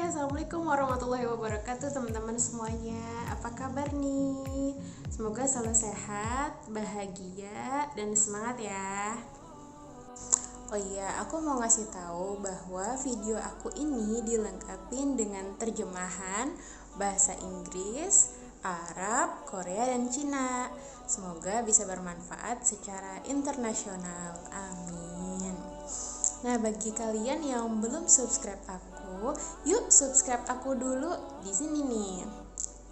Assalamualaikum warahmatullahi wabarakatuh teman-teman semuanya. Apa kabar nih? Semoga selalu sehat, bahagia, dan semangat ya. Oh iya, aku mau ngasih tahu bahwa video aku ini dilengkapi dengan terjemahan bahasa Inggris, Arab, Korea, dan Cina. Semoga bisa bermanfaat secara internasional. Amin. Nah, bagi kalian yang belum subscribe aku, yuk subscribe aku dulu di sini nih.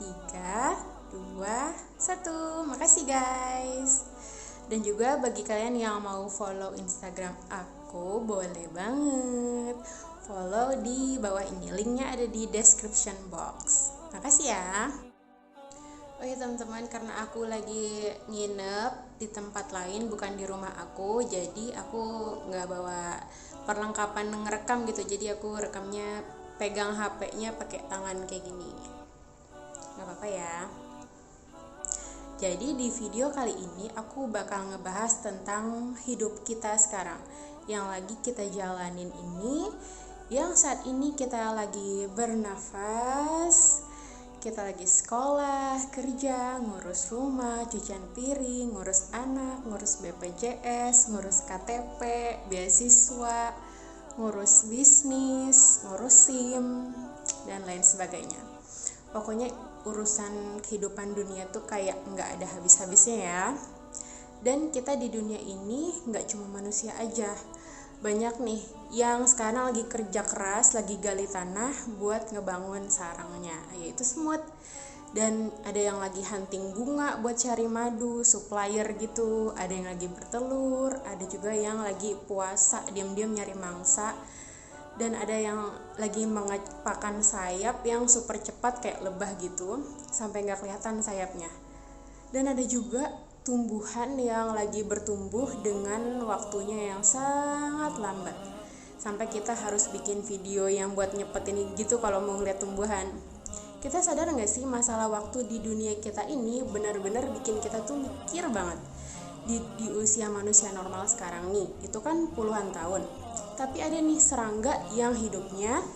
3, 2, 1. Makasih guys. Dan juga bagi kalian yang mau follow Instagram aku, boleh banget. Follow di bawah ini, linknya ada di description box. Makasih ya. Oh iya teman-teman, karena aku lagi nginep di tempat lain bukan di rumah aku, jadi aku nggak bawa perlengkapan ngerekam gitu. Jadi aku rekamnya pegang HP-nya pakai tangan kayak gini. Nggak apa-apa ya. Jadi di video kali ini aku bakal ngebahas tentang hidup kita sekarang yang lagi kita jalanin ini, yang saat ini kita lagi bernafas. Kita lagi sekolah, kerja, ngurus rumah, cucian piring, ngurus anak, ngurus BPJS, ngurus KTP, beasiswa, ngurus bisnis, ngurus SIM, dan lain sebagainya. Pokoknya urusan kehidupan dunia tuh kayak nggak ada habis-habisnya ya. Dan kita di dunia ini nggak cuma manusia aja. Banyak nih yang sekarang lagi kerja keras, lagi gali tanah buat ngebangun sarangnya, yaitu semut. Dan ada yang lagi hunting bunga buat cari madu, supplier gitu. Ada yang lagi bertelur, ada juga yang lagi puasa, diam-diam nyari mangsa. Dan ada yang lagi mengepakkan sayap yang super cepat kayak lebah gitu, sampai nggak kelihatan sayapnya. Dan ada juga tumbuhan yang lagi bertumbuh dengan waktunya yang sangat lambat, sampai kita harus bikin video yang buat nyepetin gitu kalau mau ngeliat tumbuhan. Kita sadar gak sih masalah waktu di dunia kita ini benar-benar bikin kita tuh mikir banget. Di usia manusia normal sekarang nih, itu kan puluhan tahun, tapi ada nih serangga yang hidupnya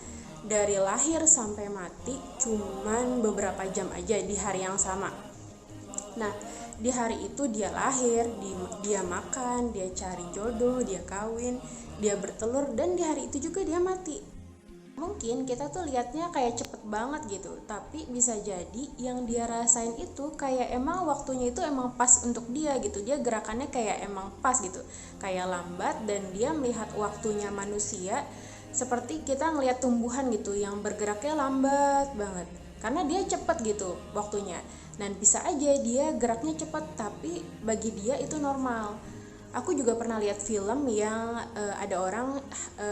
dari lahir sampai mati cuman beberapa jam aja di hari yang sama. Nah, di hari itu dia lahir, dia makan, dia cari jodoh, dia kawin, dia bertelur, dan di hari itu juga dia mati. Mungkin kita tuh liatnya kayak cepet banget gitu, tapi bisa jadi yang dia rasain itu kayak emang waktunya itu emang pas untuk dia gitu. Dia gerakannya kayak emang pas gitu, kayak lambat, dan dia melihat waktunya manusia seperti kita ngeliat tumbuhan gitu yang bergeraknya lambat banget, karena dia cepet gitu waktunya. Dan bisa aja dia geraknya cepat, tapi bagi dia itu normal. Aku juga pernah lihat film yang ada orang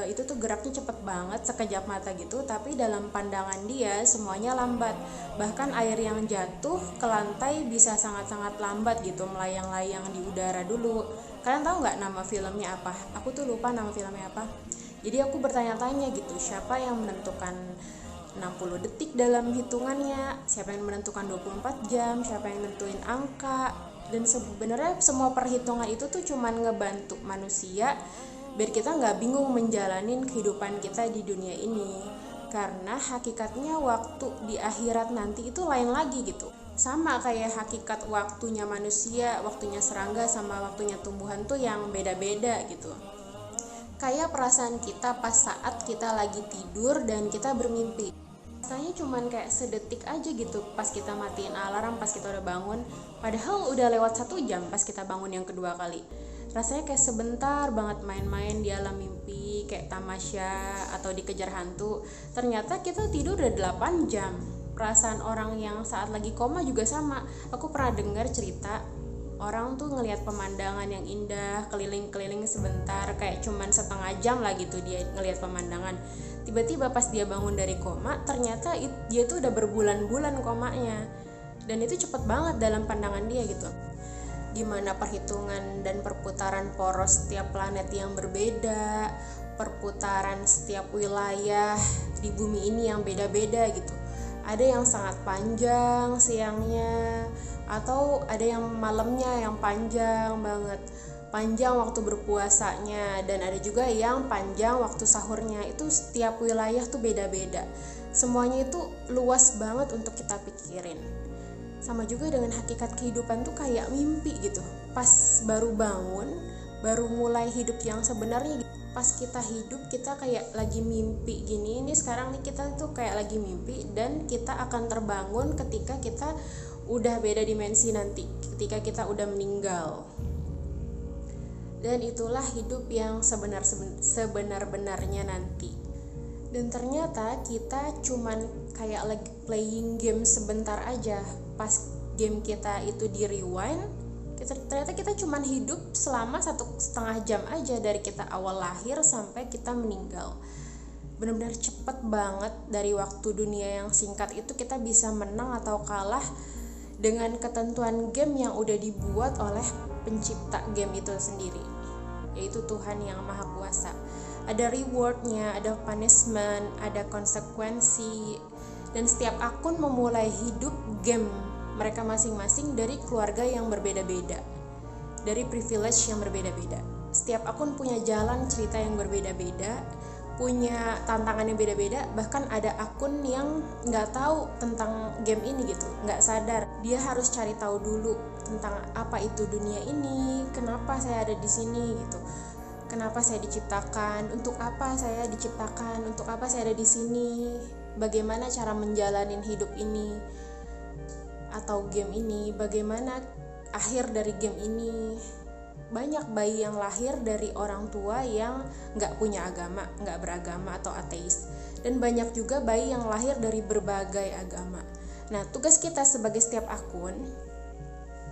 itu tuh geraknya cepet banget, sekejap mata gitu, tapi dalam pandangan dia semuanya lambat. Bahkan air yang jatuh ke lantai bisa sangat-sangat lambat gitu, melayang-layang di udara dulu. Kalian tahu nggak nama filmnya apa? Aku tuh lupa nama filmnya apa. Jadi aku bertanya-tanya gitu, siapa yang menentukan 60 detik dalam hitungannya, siapa yang menentukan 24 jam, siapa yang nentuin angka. Dan sebenarnya semua perhitungan itu tuh cuman ngebantu manusia biar kita nggak bingung menjalanin kehidupan kita di dunia ini. Karena hakikatnya waktu di akhirat nanti itu lain lagi gitu. Sama kayak hakikat waktunya manusia, waktunya serangga, sama waktunya tumbuhan tuh yang beda-beda gitu. Kayak perasaan kita pas saat kita lagi tidur dan kita bermimpi. Rasanya cuman kayak sedetik aja gitu pas kita matiin alarm, pas kita udah bangun. Padahal udah lewat 1 jam pas kita bangun yang kedua kali. Rasanya kayak sebentar banget main-main di alam mimpi, kayak tamasya atau dikejar hantu. Ternyata kita tidur udah 8 jam. Perasaan orang yang saat lagi koma juga sama. Aku pernah dengar cerita orang tuh ngelihat pemandangan yang indah, keliling-keliling sebentar, kayak cuman setengah jam lah gitu dia ngelihat pemandangan. Tiba-tiba pas dia bangun dari koma, ternyata dia tuh udah berbulan-bulan komanya. Dan itu cepet banget dalam pandangan dia gitu. Gimana perhitungan dan perputaran poros setiap planet yang berbeda, perputaran setiap wilayah di bumi ini yang beda-beda gitu. Ada yang sangat panjang siangnya, atau ada yang malamnya yang panjang banget. panjang waktu berpuasanya, dan ada juga yang panjang waktu sahurnya. Itu setiap wilayah tuh beda-beda. Semuanya itu luas banget untuk kita pikirin. Sama juga dengan hakikat kehidupan tuh kayak mimpi gitu. Pas baru bangun, baru mulai hidup yang sebenarnya. Pas kita hidup, kita kayak lagi mimpi gini. Ini sekarang nih kita tuh kayak lagi mimpi, dan kita akan terbangun ketika kita udah beda dimensi nanti, ketika kita udah meninggal. Dan itulah hidup yang sebenar-benarnya nanti. Dan ternyata kita cuman kayak lagi playing game sebentar aja. Pas game kita itu di rewind, ternyata kita cuman hidup selama 1,5 jam aja, dari kita awal lahir sampai kita meninggal. Benar-benar cepet banget. Dari waktu dunia yang singkat itu kita bisa menang atau kalah dengan ketentuan game yang udah dibuat oleh pencipta game itu sendiri, yaitu Tuhan yang Maha Kuasa. Ada rewardnya, ada punishment, ada konsekuensi, dan setiap akun memulai hidup game mereka masing-masing dari keluarga yang berbeda-beda, dari privilege yang berbeda-beda. Setiap akun punya jalan cerita yang berbeda-beda, punya tantangan yang beda-beda. Bahkan ada akun yang nggak tahu tentang game ini gitu, nggak sadar. Dia harus cari tahu dulu tentang apa itu dunia ini, kenapa saya ada di sini gitu, kenapa saya diciptakan, untuk apa saya diciptakan, untuk apa saya ada di sini, bagaimana cara menjalanin hidup ini atau game ini, bagaimana akhir dari game ini. Banyak bayi yang lahir dari orang tua yang gak punya agama, gak beragama atau ateis. Dan banyak juga bayi yang lahir dari berbagai agama. Nah, tugas kita sebagai setiap akun,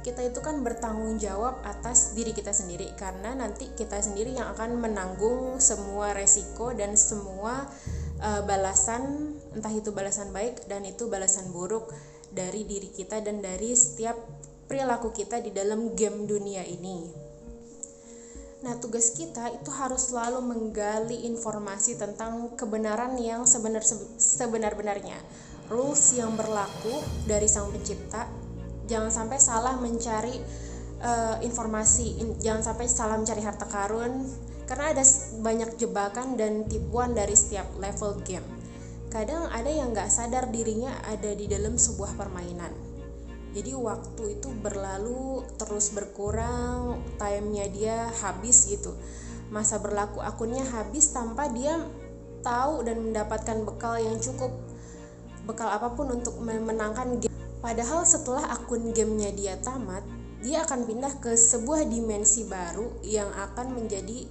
kita itu kan bertanggung jawab atas diri kita sendiri, karena nanti kita sendiri yang akan menanggung semua resiko dan semua balasan, entah itu balasan baik dan itu balasan buruk dari diri kita dan dari setiap perilaku kita di dalam game dunia ini. Nah, tugas kita itu harus selalu menggali informasi tentang kebenaran yang sebenar-benarnya, rules yang berlaku dari Sang Pencipta. Jangan sampai salah mencari informasi, jangan sampai salah mencari harta karun, karena ada banyak jebakan dan tipuan dari setiap level game. Kadang ada yang gak sadar dirinya ada di dalam sebuah permainan. Jadi waktu itu berlalu terus berkurang, time-nya dia habis gitu. Masa berlaku akunnya habis tanpa dia tahu dan mendapatkan bekal yang cukup, bekal apapun untuk memenangkan game. Padahal setelah akun gamenya dia tamat, dia akan pindah ke sebuah dimensi baru yang akan menjadi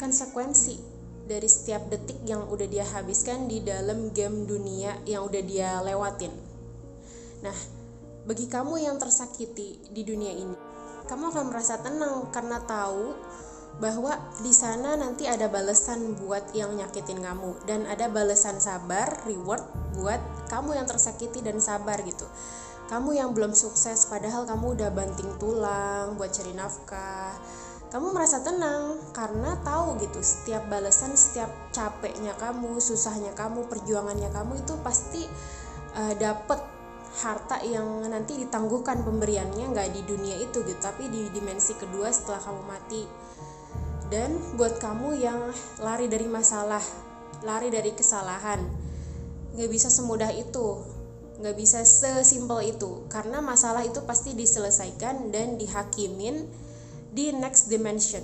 konsekuensi dari setiap detik yang udah dia habiskan di dalam game dunia yang udah dia lewatin. Nah, bagi kamu yang tersakiti di dunia ini, kamu akan merasa tenang karena tahu bahwa di sana nanti ada balasan buat yang nyakitin kamu, dan ada balasan sabar, reward buat kamu yang tersakiti dan sabar gitu. Kamu yang belum sukses padahal kamu udah banting tulang buat cari nafkah, kamu merasa tenang karena tahu gitu setiap balasan, setiap capeknya kamu, susahnya kamu, perjuangannya kamu itu pasti dapet harta yang nanti ditangguhkan pemberiannya nggak di dunia itu gitu, tapi di dimensi kedua setelah kamu mati. Dan buat kamu yang lari dari masalah, lari dari kesalahan, nggak bisa semudah itu, nggak bisa sesimpel itu, karena masalah itu pasti diselesaikan dan dihakimin di next dimension.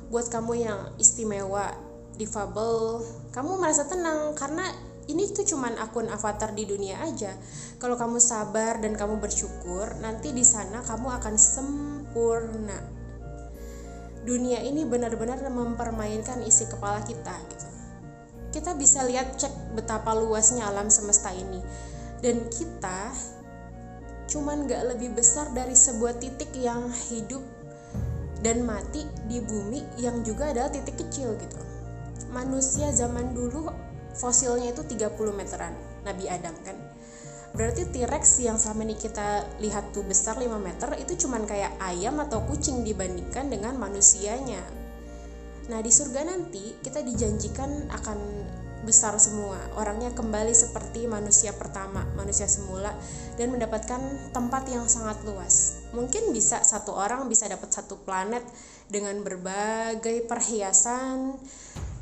Buat kamu yang istimewa, difabel, kamu merasa tenang karena ini tuh cuman akun avatar di dunia aja. Kalau kamu sabar dan kamu bersyukur, nanti di sana kamu akan sempurna. Dunia ini benar-benar mempermainkan isi kepala kita gitu. Kita bisa lihat, cek betapa luasnya alam semesta ini. Dan kita cuman gak lebih besar dari sebuah titik yang hidup dan mati di bumi yang juga adalah titik kecil gitu. Manusia zaman dulu fosilnya itu 30 meteran, Nabi Adam kan. Berarti T-Rex yang selama ini kita lihat tuh besar 5 meter, itu cuman kayak ayam atau kucing dibandingkan dengan manusianya. Nah, di surga nanti kita dijanjikan akan besar semua. Orangnya kembali seperti manusia pertama, manusia semula, dan mendapatkan tempat yang sangat luas. Mungkin bisa satu orang bisa dapat satu planet dengan berbagai perhiasan,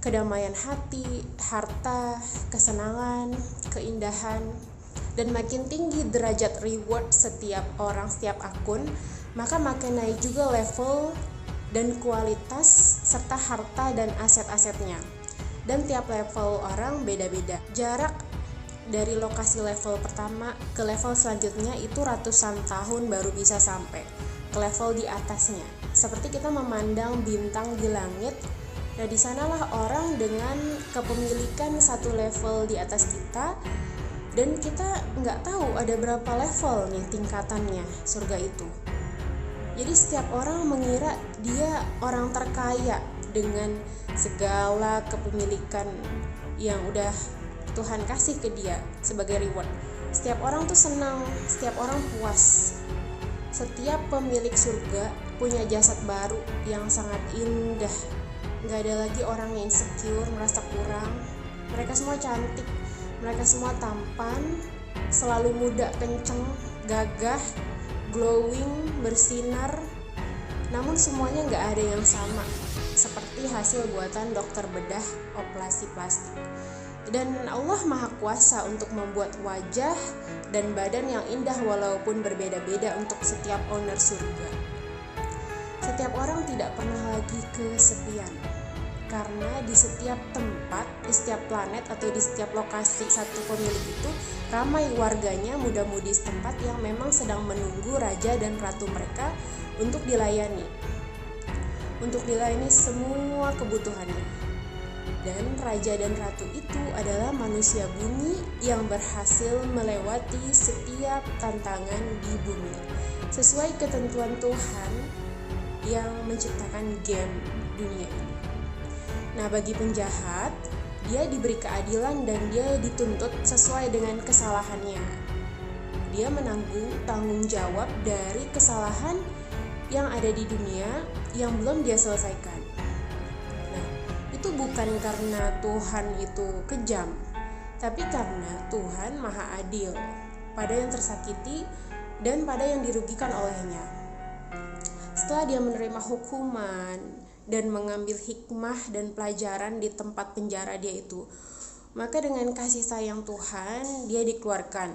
kedamaian hati, harta, kesenangan, keindahan, dan makin tinggi derajat reward setiap orang, setiap akun, maka makin naik juga level dan kualitas serta harta dan aset-asetnya. Dan tiap level orang beda-beda. Jarak dari lokasi level pertama ke level selanjutnya itu ratusan tahun baru bisa sampai ke level di atasnya. Seperti kita memandang bintang di langit. Nah, di sanalah orang dengan kepemilikan satu level di atas kita, dan kita nggak tahu ada berapa level nih tingkatannya surga itu. Jadi setiap orang mengira dia orang terkaya dengan segala kepemilikan yang udah Tuhan kasih ke dia sebagai reward. Setiap orang tuh senang, setiap orang puas. Setiap pemilik surga punya jasad baru yang sangat indah. Gak ada lagi orang yang insecure, merasa kurang. Mereka semua cantik, mereka semua tampan, selalu muda, kenceng, gagah, glowing, bersinar. Namun semuanya gak ada yang sama, seperti hasil buatan dokter bedah operasi plastik. Dan Allah Maha Kuasa untuk membuat wajah dan badan yang indah walaupun berbeda-beda untuk setiap owner surga. Setiap orang tidak pernah lagi kesepian, karena di setiap tempat, di setiap planet atau di setiap lokasi satu pemilik itu ramai warganya, muda-mudi setempat yang memang sedang menunggu raja dan ratu mereka untuk dilayani semua kebutuhannya. Dan raja dan ratu itu adalah manusia bumi yang berhasil melewati setiap tantangan di bumi sesuai ketentuan Tuhan yang menciptakan game dunia ini. Nah, bagi penjahat, dia diberi keadilan dan dia dituntut sesuai dengan kesalahannya. Dia menanggung tanggung jawab dari kesalahan yang ada di dunia yang belum dia selesaikan. Nah, itu bukan karena Tuhan itu kejam, tapi karena Tuhan Maha Adil pada yang tersakiti dan pada yang dirugikan olehnya. Setelah dia menerima hukuman dan mengambil hikmah dan pelajaran di tempat penjara dia itu, maka dengan kasih sayang Tuhan dia dikeluarkan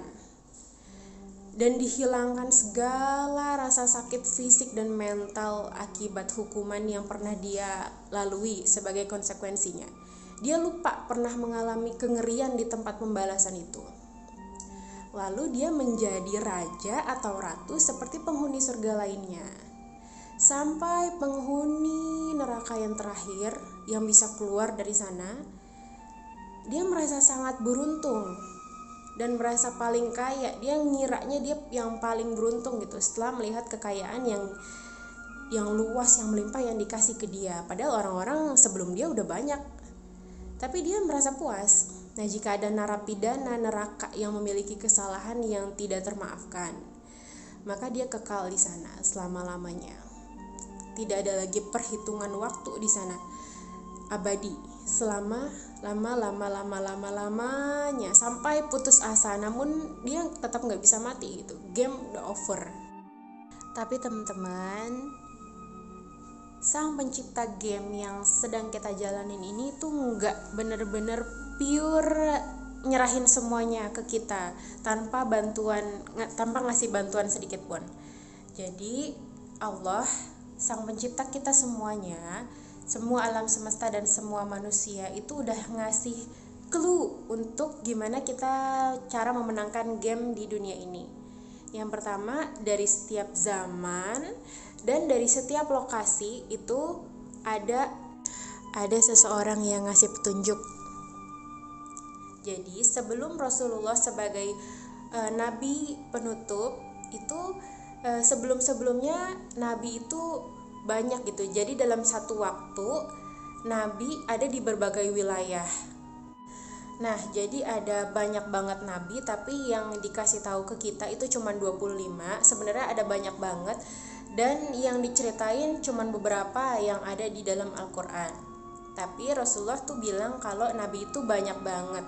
dan dihilangkan segala rasa sakit fisik dan mental akibat hukuman yang pernah dia lalui sebagai konsekuensinya. Dia lupa pernah mengalami kengerian di tempat pembalasan itu. Lalu dia menjadi raja atau ratu seperti penghuni surga lainnya. Sampai penghuni neraka yang terakhir yang bisa keluar dari sana, dia merasa sangat beruntung dan merasa paling kaya. Dia ngiranya dia yang paling beruntung gitu setelah melihat kekayaan yang luas, yang melimpah yang dikasih ke dia. Padahal orang-orang sebelum dia udah banyak, tapi dia merasa puas. Nah, jika ada narapidana neraka yang memiliki kesalahan yang tidak termaafkan, maka dia kekal di sana selama-lamanya. Tidak ada lagi perhitungan waktu di sana, abadi, selama lamanya sampai putus asa. Namun dia tetap nggak bisa mati gitu, game udah over. Tapi teman-teman, sang pencipta game yang sedang kita jalanin ini tuh nggak bener-bener pure nyerahin semuanya ke kita tanpa ngasih bantuan sedikit pun. Jadi Allah, sang pencipta kita semuanya, semua alam semesta dan semua manusia itu udah ngasih clue untuk gimana kita cara memenangkan game di dunia ini. Yang pertama, dari setiap zaman dan dari setiap lokasi itu ada seseorang yang ngasih petunjuk. Jadi sebelum Rasulullah sebagai nabi penutup itu, sebelum-sebelumnya nabi itu banyak gitu. Jadi dalam satu waktu nabi ada di berbagai wilayah. Nah, jadi ada banyak banget nabi, tapi yang dikasih tahu ke kita itu cuma 25. Sebenarnya ada banyak banget, dan yang diceritain cuma beberapa yang ada di dalam Al-Quran. Tapi Rasulullah tuh bilang kalau nabi itu banyak banget.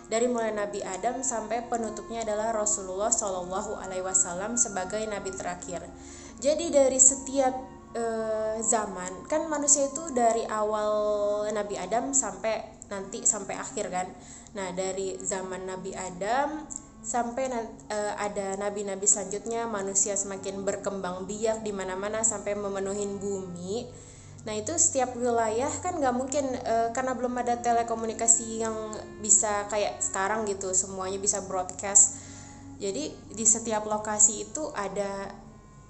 Dari mulai Nabi Adam sampai penutupnya adalah Rasulullah Shallallahu Alaihi Wasallam sebagai nabi terakhir. Jadi dari setiap zaman kan manusia itu dari awal Nabi Adam sampai akhir kan. Nah dari zaman Nabi Adam sampai ada nabi-nabi selanjutnya, manusia semakin berkembang biak di mana-mana sampai memenuhi bumi. Nah itu setiap wilayah kan nggak mungkin karena belum ada telekomunikasi yang bisa kayak sekarang gitu, semuanya bisa broadcast. Jadi di setiap lokasi itu ada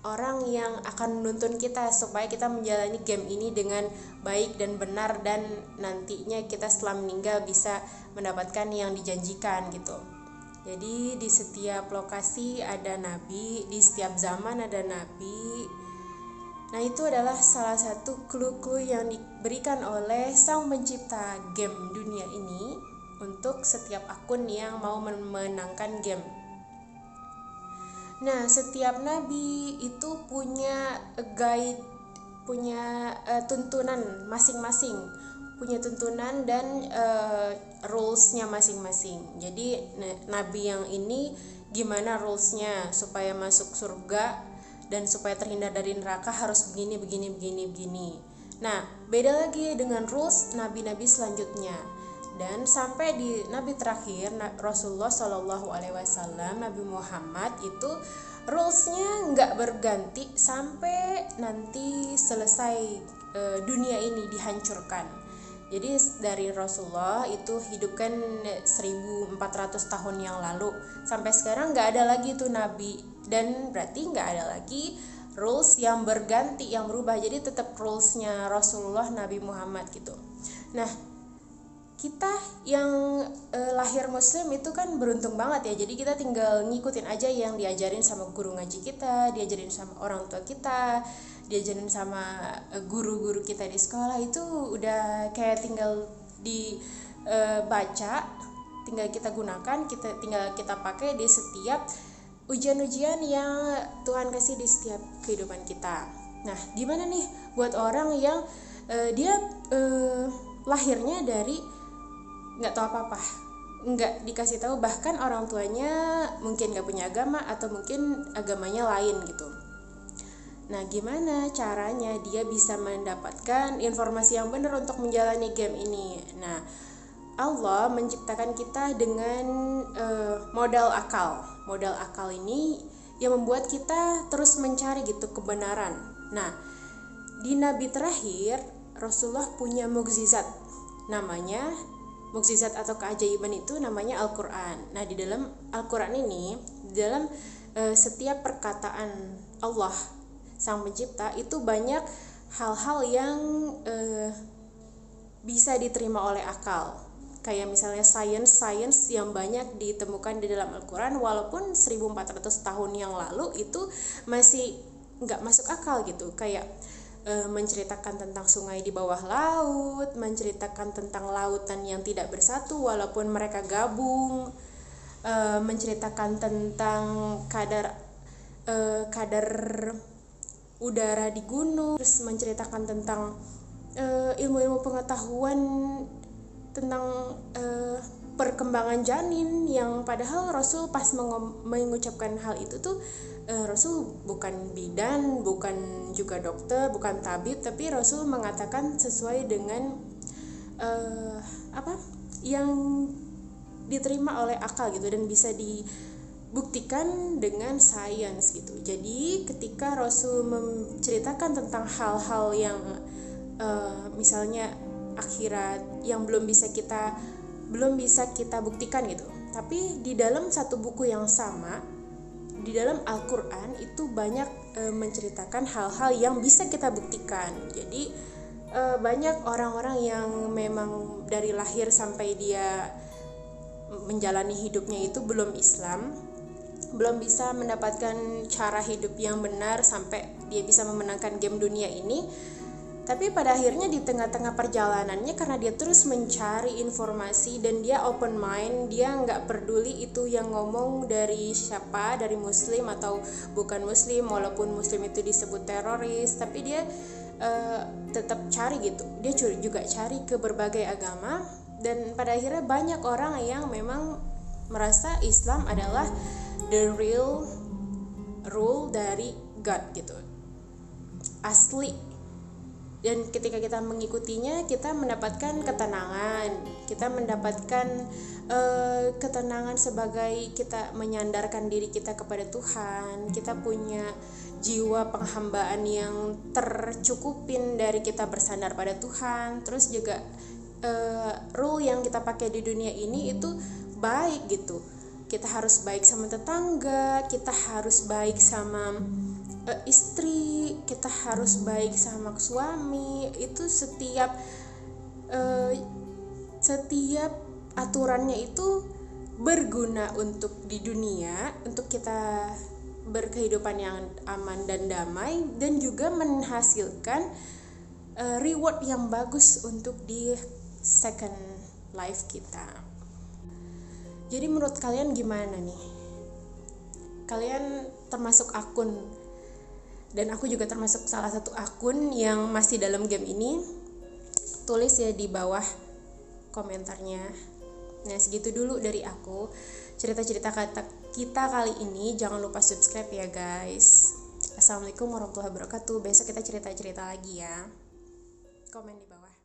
orang yang akan menuntun kita supaya kita menjalani game ini dengan baik dan benar, dan nantinya kita setelah meninggal bisa mendapatkan yang dijanjikan gitu. Jadi di setiap lokasi ada nabi, di setiap zaman ada nabi. Nah itu adalah salah satu clue-clue yang diberikan oleh sang pencipta game dunia ini untuk setiap akun yang mau memenangkan game. Nah setiap nabi itu punya guide, punya tuntunan masing-masing, punya tuntunan dan rules-nya masing-masing. Jadi nabi yang ini gimana rules-nya supaya masuk surga dan supaya terhindar dari neraka harus begini. Nah beda lagi dengan rules nabi-nabi selanjutnya. Dan sampai di nabi terakhir Rasulullah Shallallahu Alaihi Wasallam, Nabi Muhammad itu rulesnya nggak berganti sampai nanti selesai dunia ini dihancurkan. Jadi dari Rasulullah itu hidup kan 1400 tahun yang lalu sampai sekarang nggak ada lagi tuh nabi, dan berarti nggak ada lagi rules yang berganti, yang berubah. Jadi tetap rulesnya Rasulullah, Nabi Muhammad gitu. Nah kita yang lahir muslim itu kan beruntung banget ya. Jadi kita tinggal ngikutin aja yang diajarin sama guru ngaji kita, diajarin sama orang tua kita, diajarin sama guru-guru kita di sekolah. Itu udah kayak tinggal dibaca, tinggal kita gunakan, tinggal kita pakai di setiap ujian-ujian yang Tuhan kasih di setiap kehidupan kita. Nah gimana nih buat orang yang dia lahirnya dari nggak tahu apa-apa, nggak dikasih tahu, bahkan orang tuanya mungkin nggak punya agama atau mungkin agamanya lain gitu. Nah gimana caranya dia bisa mendapatkan informasi yang benar untuk menjalani game ini? Nah Allah menciptakan kita dengan modal akal. Modal akal ini yang membuat kita terus mencari gitu kebenaran. Nah di nabi terakhir Rasulullah punya mukjizat, namanya mukjizat atau keajaiban itu namanya Al-Quran. Nah di dalam Al-Quran ini, di dalam setiap perkataan Allah sang pencipta itu banyak hal-hal yang bisa diterima oleh akal. Kayak misalnya sains yang banyak ditemukan di dalam Al-Quran, walaupun 1400 tahun yang lalu itu masih nggak masuk akal gitu. Kayak menceritakan tentang sungai di bawah laut, menceritakan tentang lautan yang tidak bersatu walaupun mereka gabung, menceritakan tentang kadar udara di gunung, terus menceritakan tentang ilmu-ilmu pengetahuan tentang perkembangan janin, yang padahal Rasul pas mengucapkan hal itu tuh Rasul bukan bidan, bukan juga dokter, bukan tabib, tapi Rasul mengatakan sesuai dengan yang diterima oleh akal gitu dan bisa dibuktikan dengan sains gitu. Jadi ketika Rasul menceritakan tentang hal-hal yang misalnya akhirat yang belum bisa kita buktikan gitu, tapi di dalam satu buku yang sama, di dalam Al-Quran itu banyak menceritakan hal-hal yang bisa kita buktikan. Jadi banyak orang-orang yang memang dari lahir sampai dia menjalani hidupnya itu belum Islam, belum bisa mendapatkan cara hidup yang benar sampai dia bisa memenangkan game dunia ini. Tapi pada akhirnya di tengah-tengah perjalanannya, karena dia terus mencari informasi dan dia open mind, dia nggak peduli itu yang ngomong dari siapa, dari muslim atau bukan muslim, walaupun muslim itu disebut teroris, tapi dia tetap cari gitu. Dia juga cari ke berbagai agama, dan pada akhirnya banyak orang yang memang merasa Islam adalah the real rule dari God gitu, asli. Dan ketika kita mengikutinya, kita mendapatkan ketenangan, kita mendapatkan ketenangan sebagai kita menyandarkan diri kita kepada Tuhan. Kita punya jiwa penghambaan yang tercukupin dari kita bersandar pada Tuhan. Terus juga rule yang kita pakai di dunia ini itu baik gitu. Kita harus baik sama tetangga, kita harus baik sama istri, kita harus baik sama suami. Itu setiap aturannya itu berguna untuk di dunia, untuk kita berkehidupan yang aman dan damai, dan juga menghasilkan reward yang bagus untuk di second life kita. Jadi menurut kalian gimana nih? Kalian termasuk akun, dan aku juga termasuk salah satu akun yang masih dalam game ini. Tulis ya di bawah komentarnya. Nah, segitu dulu dari aku. Cerita-cerita kita kali ini. Jangan lupa subscribe ya guys. Assalamualaikum warahmatullahi wabarakatuh. Besok kita cerita-cerita lagi ya. Komen di bawah.